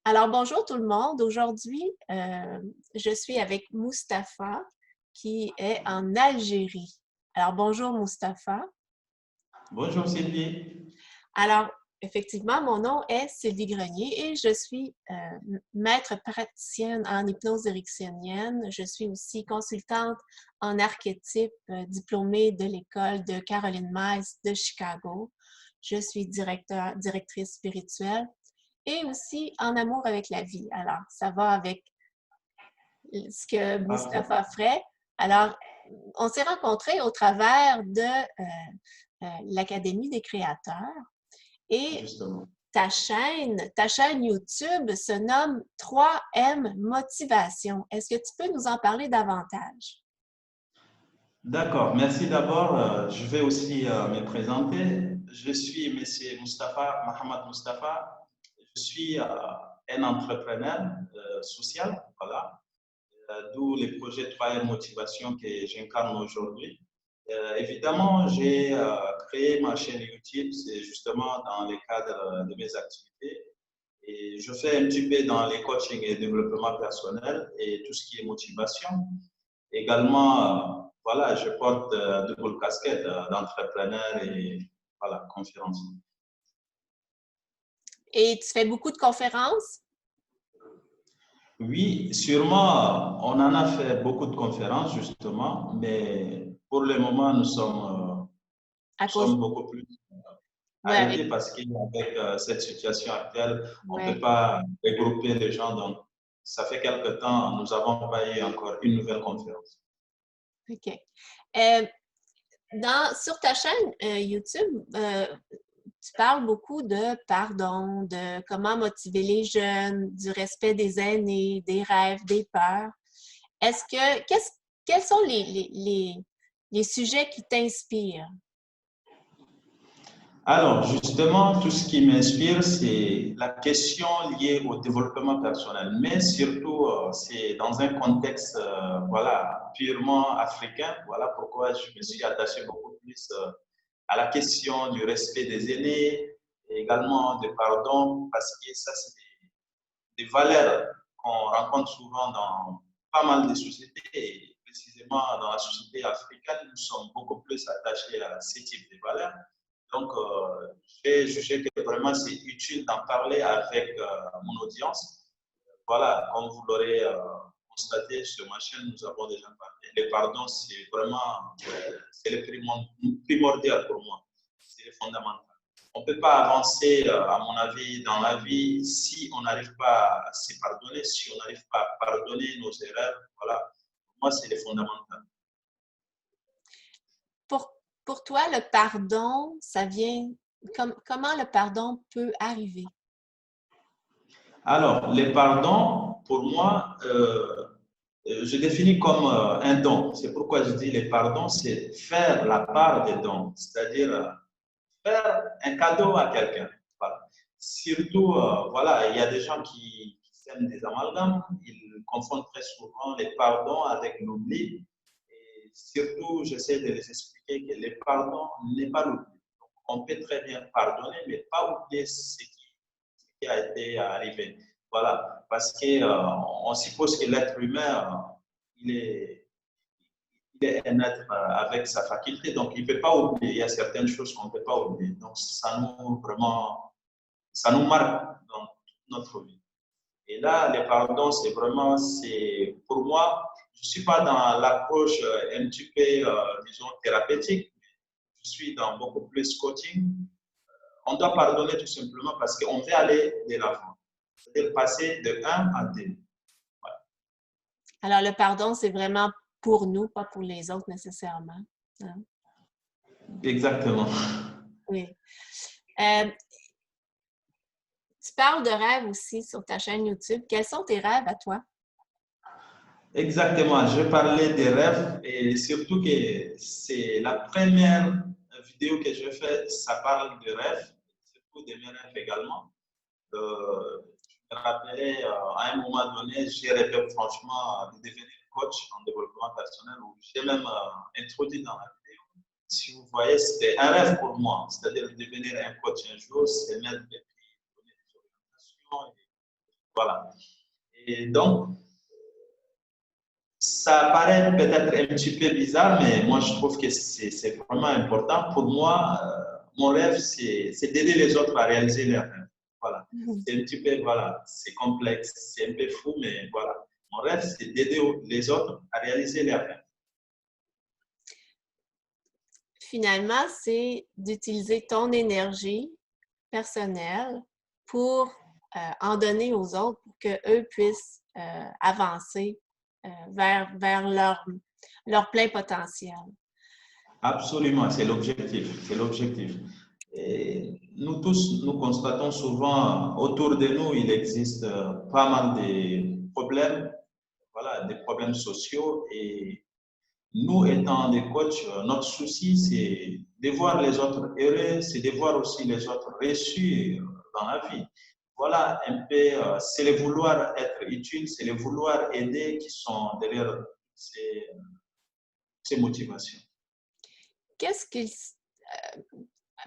Alors, bonjour tout le monde. Aujourd'hui, je suis avec Mustapha qui est en Algérie. Alors, bonjour Mustapha. Bonjour Sylvie. Alors, effectivement, mon nom est Sylvie Grenier et je suis maître praticienne en hypnose érectionienne. Je suis aussi consultante en archétype diplômée de l'école de Caroline Myers de Chicago. Je suis directrice spirituelle et aussi en amour avec la vie. Alors, ça va avec ce que Parfait. Mustapha ferait. Alors, on s'est rencontrés au travers de l'Académie des créateurs et Justement. ta chaîne YouTube se nomme 3M Motivation. Est-ce que tu peux nous en parler davantage? D'accord. Merci d'abord. Je vais aussi me présenter. Je suis M. Mustapha, Mohamed Mustapha. Je suis un entrepreneur social, voilà, d'où les projets 3M Motivation que j'incarne aujourd'hui. Évidemment, j'ai créé ma chaîne YouTube, c'est justement dans le cadre de mes activités. Et je fais un petit peu dans les coachings et développement personnel et tout ce qui est motivation. Également, voilà, je porte double casquette d'entrepreneur et voilà, conférencier. Et tu fais beaucoup de conférences Oui, sûrement, on en a fait beaucoup de conférences justement, mais pour le moment, nous à cause, sommes beaucoup plus ouais, arrêtés parce qu'avec cette situation actuelle, on ne peut ouais, pas regrouper les gens. Donc, ça fait quelque temps, nous n'avons pas eu encore une nouvelle conférence. OK. Sur ta chaîne YouTube, tu parles beaucoup de pardon, de comment motiver les jeunes, du respect des aînés, des rêves, des peurs. Quels sont les sujets qui t'inspirent? Alors, justement, tout ce qui m'inspire, c'est la question liée au développement personnel, mais surtout, c'est dans un contexte voilà, purement africain. Voilà pourquoi je me suis attaché beaucoup plus à la question du respect des aînés, et également de pardon, parce que ça, c'est des valeurs qu'on rencontre souvent dans pas mal de sociétés, et précisément dans la société africaine, nous sommes beaucoup plus attachés à ces types de valeurs. Donc, j'ai jugé que vraiment c'est utile d'en parler avec mon audience. Voilà, comme vous l'aurez constaté sur ma chaîne, nous avons déjà parlé. Le pardon, c'est vraiment c'est le primordial pour moi. C'est le fondamental. On ne peut pas avancer, à mon avis, dans la vie si on n'arrive pas à se pardonner, si on n'arrive pas à pardonner nos erreurs. Voilà, pour moi, c'est le fondamental. Pour, pour toi, le pardon, comment le pardon peut arriver? Alors, le pardon, pour moi, je définis comme un don. C'est pourquoi je dis le pardon, c'est faire la part des dons, c'est-à-dire faire un cadeau à quelqu'un. Voilà. Surtout, voilà, il y a des gens qui sèment des amalgames, ils confondent très souvent les pardons avec l'oubli. Et surtout, j'essaie de les expliquer que le pardon n'est pas l'oubli. On peut très bien pardonner, mais pas oublier ce qui a été arrivé. Voilà, parce qu'on suppose que l'être humain, il est, il est un être avec sa faculté, donc il ne peut pas oublier. Il y a certaines choses qu'on ne peut pas oublier. Donc ça nous marque dans notre vie. Et là, le pardon, c'est pour moi, je ne suis pas dans l'approche un petit peu, disons, thérapeutique. Je suis dans beaucoup plus coaching. On doit pardonner tout simplement parce qu'on veut aller de l'avant. C'est-à-dire passer de un à 2. Voilà. Alors, le pardon, c'est vraiment pour nous, pas pour les autres nécessairement. Hein? Exactement. Oui. Euh, Tu parles de rêves aussi sur ta chaîne YouTube. Quels sont tes rêves à toi? Exactement. Je parlais des rêves et surtout que c'est la première vidéo que je fais, ça parle de rêves, surtout de mes rêves également. Je me rappelais à un moment donné, j'ai rêvé franchement de devenir coach en développement personnel où j'ai même introduit dans la vidéo. Si vous voyez, c'était un rêve pour moi, c'est-à-dire de devenir un coach un jour, c'est mettre des prix, donner des orientations. Voilà. Et donc, ça paraît peut-être un petit peu bizarre, mais moi, je trouve que c'est vraiment important. Pour moi, mon rêve, c'est d'aider les autres à réaliser leurs rêves. Voilà. C'est un petit peu, voilà, c'est complexe, c'est un peu fou, mais voilà. Mon rêve, c'est d'aider les autres à réaliser leurs rêves. Finalement, c'est d'utiliser ton énergie personnelle pour en donner aux autres pour qu'eux puissent avancer vers leur plein potentiel. Absolument, c'est l'objectif, c'est l'objectif. Et nous tous, nous constatons souvent autour de nous, il existe pas mal de problèmes, voilà, des problèmes sociaux. Et nous, étant des coachs, notre souci, c'est de voir les autres heureux, c'est de voir aussi les autres réussir dans la vie. Voilà un peu, c'est le vouloir être utile, c'est le vouloir aider qui sont derrière ces motivations. Qu'est-ce qu'il...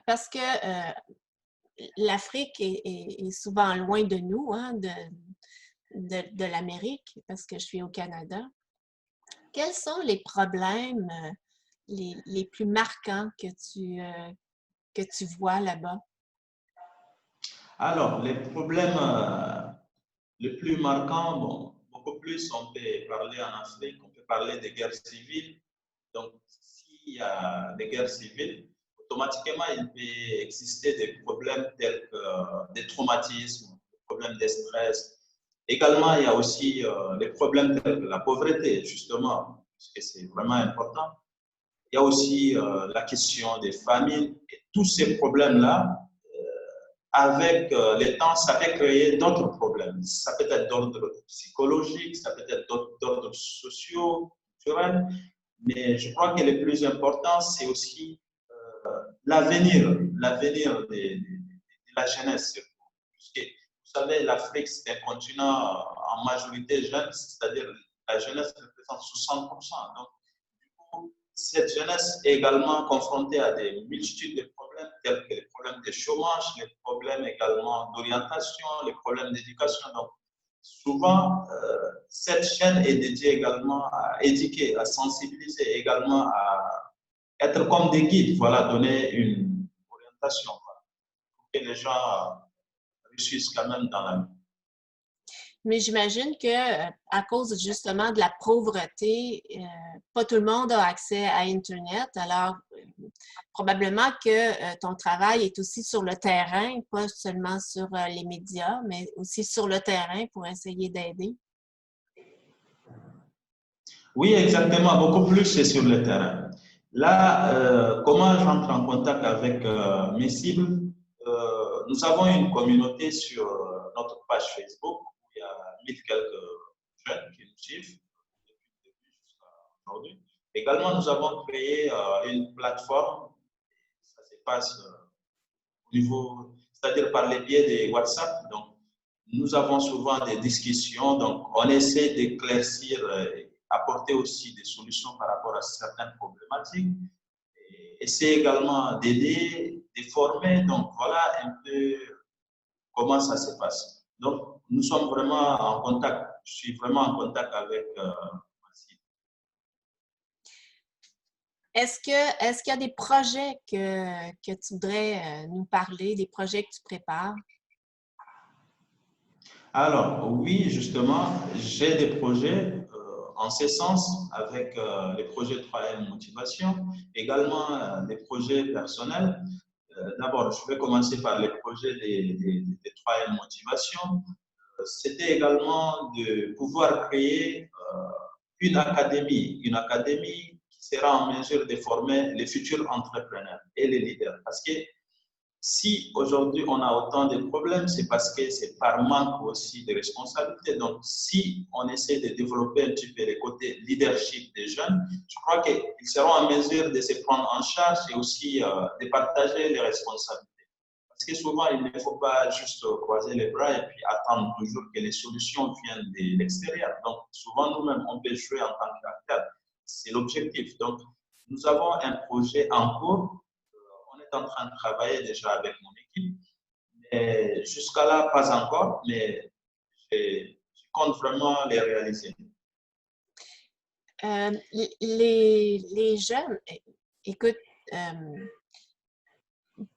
Parce que l'Afrique est souvent loin de nous, hein, de l'Amérique, parce que je suis au Canada. Quels sont les problèmes les plus marquants que tu vois là-bas? Alors, les problèmes les plus marquants, bon, beaucoup plus, on peut parler en Afrique, on peut parler des guerres civiles. Donc, s'il y a des guerres civiles, automatiquement, il peut exister des problèmes tels que des traumatismes, des problèmes de stress. Également, il y a aussi des problèmes tels que la pauvreté, justement, parce que c'est vraiment important. Il y a aussi la question des famines. Et tous ces problèmes-là, avec le temps, ça peut créer d'autres problèmes. Ça peut être d'ordre psychologique, ça peut être d'ordre socio, culturel. Mais je crois que le plus important, c'est aussi l'avenir de la jeunesse. Puisque, vous savez, l'Afrique, c'est un continent en majorité jeune, c'est-à-dire la jeunesse représente 60%. Donc, du coup, cette jeunesse est également confrontée à des multitudes de problèmes, tels que les problèmes de chômage, les problèmes également d'orientation, les problèmes d'éducation. Donc, souvent, cette chaîne est dédiée également à éduquer, à sensibiliser, également à être comme des guides, voilà, donner une orientation, voilà, pour que les gens réussissent quand même dans la vie. Mais j'imagine que à cause justement de la pauvreté, pas tout le monde a accès à Internet. Alors, probablement que ton travail est aussi sur le terrain, pas seulement sur les médias, mais aussi sur le terrain pour essayer d'aider. Oui, exactement, beaucoup plus c'est sur le terrain. Là, comment j'entre en contact avec mes cibles? Nous avons une communauté sur notre page Facebook où il y a 1000 quelques jeunes qui nous suivent depuis le début jusqu'à aujourd'hui. Également, nous avons créé une plateforme, ça se passe au niveau, c'est-à-dire par les biais de WhatsApp. Donc, nous avons souvent des discussions, donc on essaie d'éclaircir, apporter aussi des solutions par rapport à certaines problématiques. Et c'est également d'aider, de former. Donc, voilà un peu comment ça se passe. Donc, nous sommes vraiment en contact. Je suis vraiment en contact avec ma cible. Est-ce qu'il y a des projets que tu voudrais nous parler, des projets que tu prépares? Alors, oui, justement, j'ai des projets en ce sens avec les projets 3M Motivation, également des projets personnels. D'abord, je vais commencer par les projets des 3M Motivation. C'était également de pouvoir créer une académie qui sera en mesure de former les futurs entrepreneurs et les leaders. Parce que si aujourd'hui on a autant de problèmes, c'est parce que c'est par manque aussi de responsabilité. Donc, si on essaie de développer un petit peu les côtés leadership des jeunes, je crois qu'ils seront en mesure de se prendre en charge et aussi de partager les responsabilités. Parce que souvent, il ne faut pas juste croiser les bras et puis attendre toujours que les solutions viennent de l'extérieur. Donc, souvent, nous-mêmes, on peut jouer en tant qu'acteur. C'est l'objectif. Donc, nous avons un projet en cours. On est en train de travailler déjà avec mon équipe. Jusqu'à là, pas encore, mais je compte vraiment les réaliser. Les jeunes, écoute,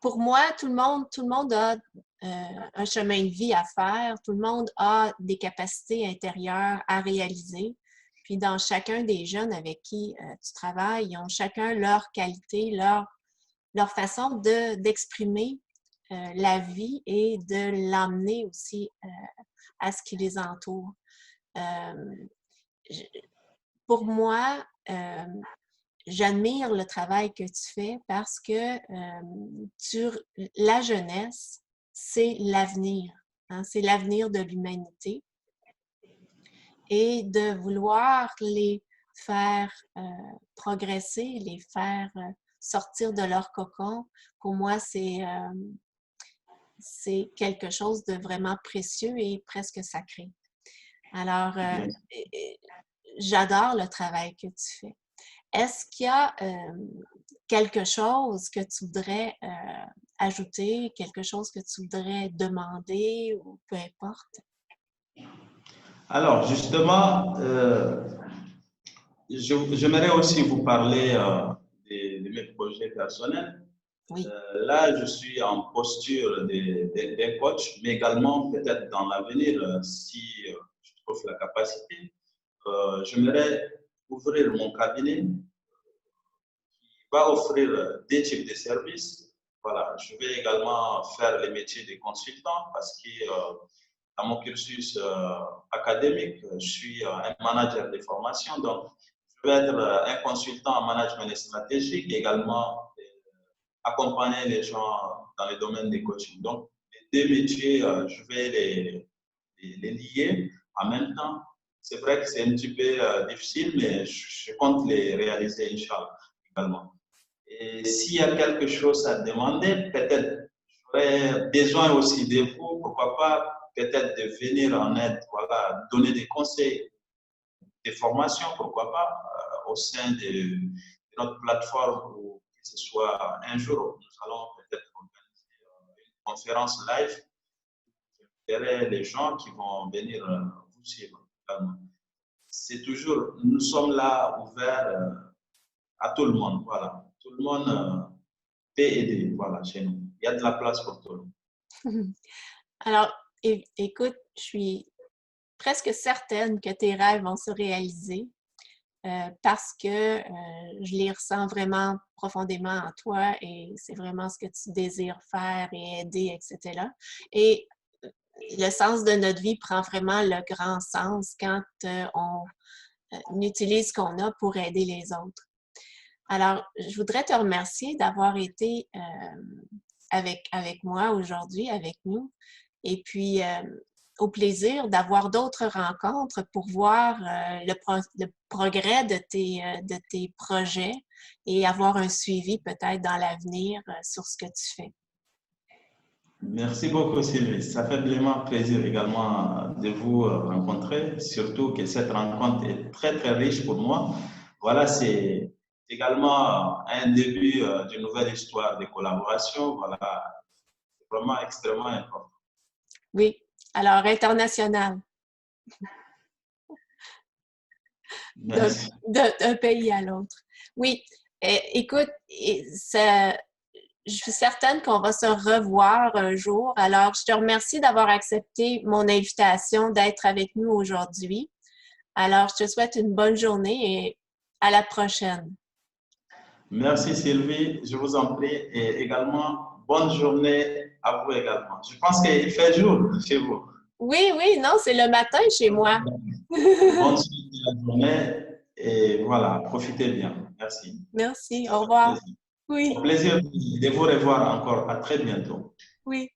pour moi, tout le monde a un chemin de vie à faire, tout le monde a des capacités intérieures à réaliser. Puis dans chacun des jeunes avec qui tu travailles, ils ont chacun leur qualité, leur façon d'exprimer la vie et de l'emmener aussi à ce qui les entoure. Pour moi, j'admire le travail que tu fais parce que la jeunesse, c'est l'avenir. Hein, c'est l'avenir de l'humanité. Et de vouloir les faire progresser, les faire sortir de leur cocon, pour moi, c'est quelque chose de vraiment précieux et presque sacré. Alors, j'adore le travail que tu fais. Est-ce qu'il y a quelque chose que tu voudrais ajouter, quelque chose que tu voudrais demander ou peu importe? Alors, justement, j'aimerais aussi vous parler de mes projets personnels. Oui. Là, je suis en posture d'un coach, mais également peut-être dans l'avenir, si je trouve la capacité, j'aimerais ouvrir mon cabinet qui va offrir des types de services. Voilà, je vais également faire les métiers de consultant parce que dans mon cursus académique, je suis un manager de formation, donc je vais être un consultant en management stratégique, également accompagner les gens dans le domaine des coaching. Donc, les deux métiers, je vais les lier en même temps. C'est vrai que c'est un petit peu difficile, mais je compte les réaliser, Inch'Allah, également. Et s'il y a quelque chose à demander, peut-être j'aurais besoin aussi de vous, pourquoi pas, peut-être de venir en aide, voilà, donner des conseils, des formations, pourquoi pas, au sein de notre plateforme, ou que ce soit un jour, nous allons peut-être organiser une conférence live. Je verrai les gens qui vont venir vous suivre. C'est toujours, nous sommes là ouverts à tout le monde, voilà. Tout le monde peut aider, voilà, chez nous. Il y a de la place pour tout le monde. Alors, écoute, je suis presque certaine que tes rêves vont se réaliser parce que je les ressens vraiment profondément en toi et c'est vraiment ce que tu désires faire et aider, etc. Et le sens de notre vie prend vraiment le grand sens quand on utilise ce qu'on a pour aider les autres. Alors, je voudrais te remercier d'avoir été avec moi aujourd'hui, avec nous. Et puis, au plaisir d'avoir d'autres rencontres pour voir le progrès de tes projets et avoir un suivi peut-être dans l'avenir sur ce que tu fais. Merci beaucoup, Sylvie. Ça fait vraiment plaisir également de vous rencontrer, surtout que cette rencontre est très, très riche pour moi. Voilà, c'est également un début d'une nouvelle histoire de collaboration. Voilà, c'est vraiment extrêmement important. Oui, alors international. D'un pays à l'autre. Oui, écoute, je suis certaine qu'on va se revoir un jour. Alors, je te remercie d'avoir accepté mon invitation d'être avec nous aujourd'hui. Alors, je te souhaite une bonne journée et à la prochaine. Merci Sylvie, je vous en prie, et également bonne journée à vous également. Je pense qu'il fait jour chez vous. Oui, oui, non, c'est le matin chez moi. Bonne suite de la journée et voilà, profitez bien. Merci. Merci, au revoir. Au plaisir de vous revoir encore. À très bientôt. Oui.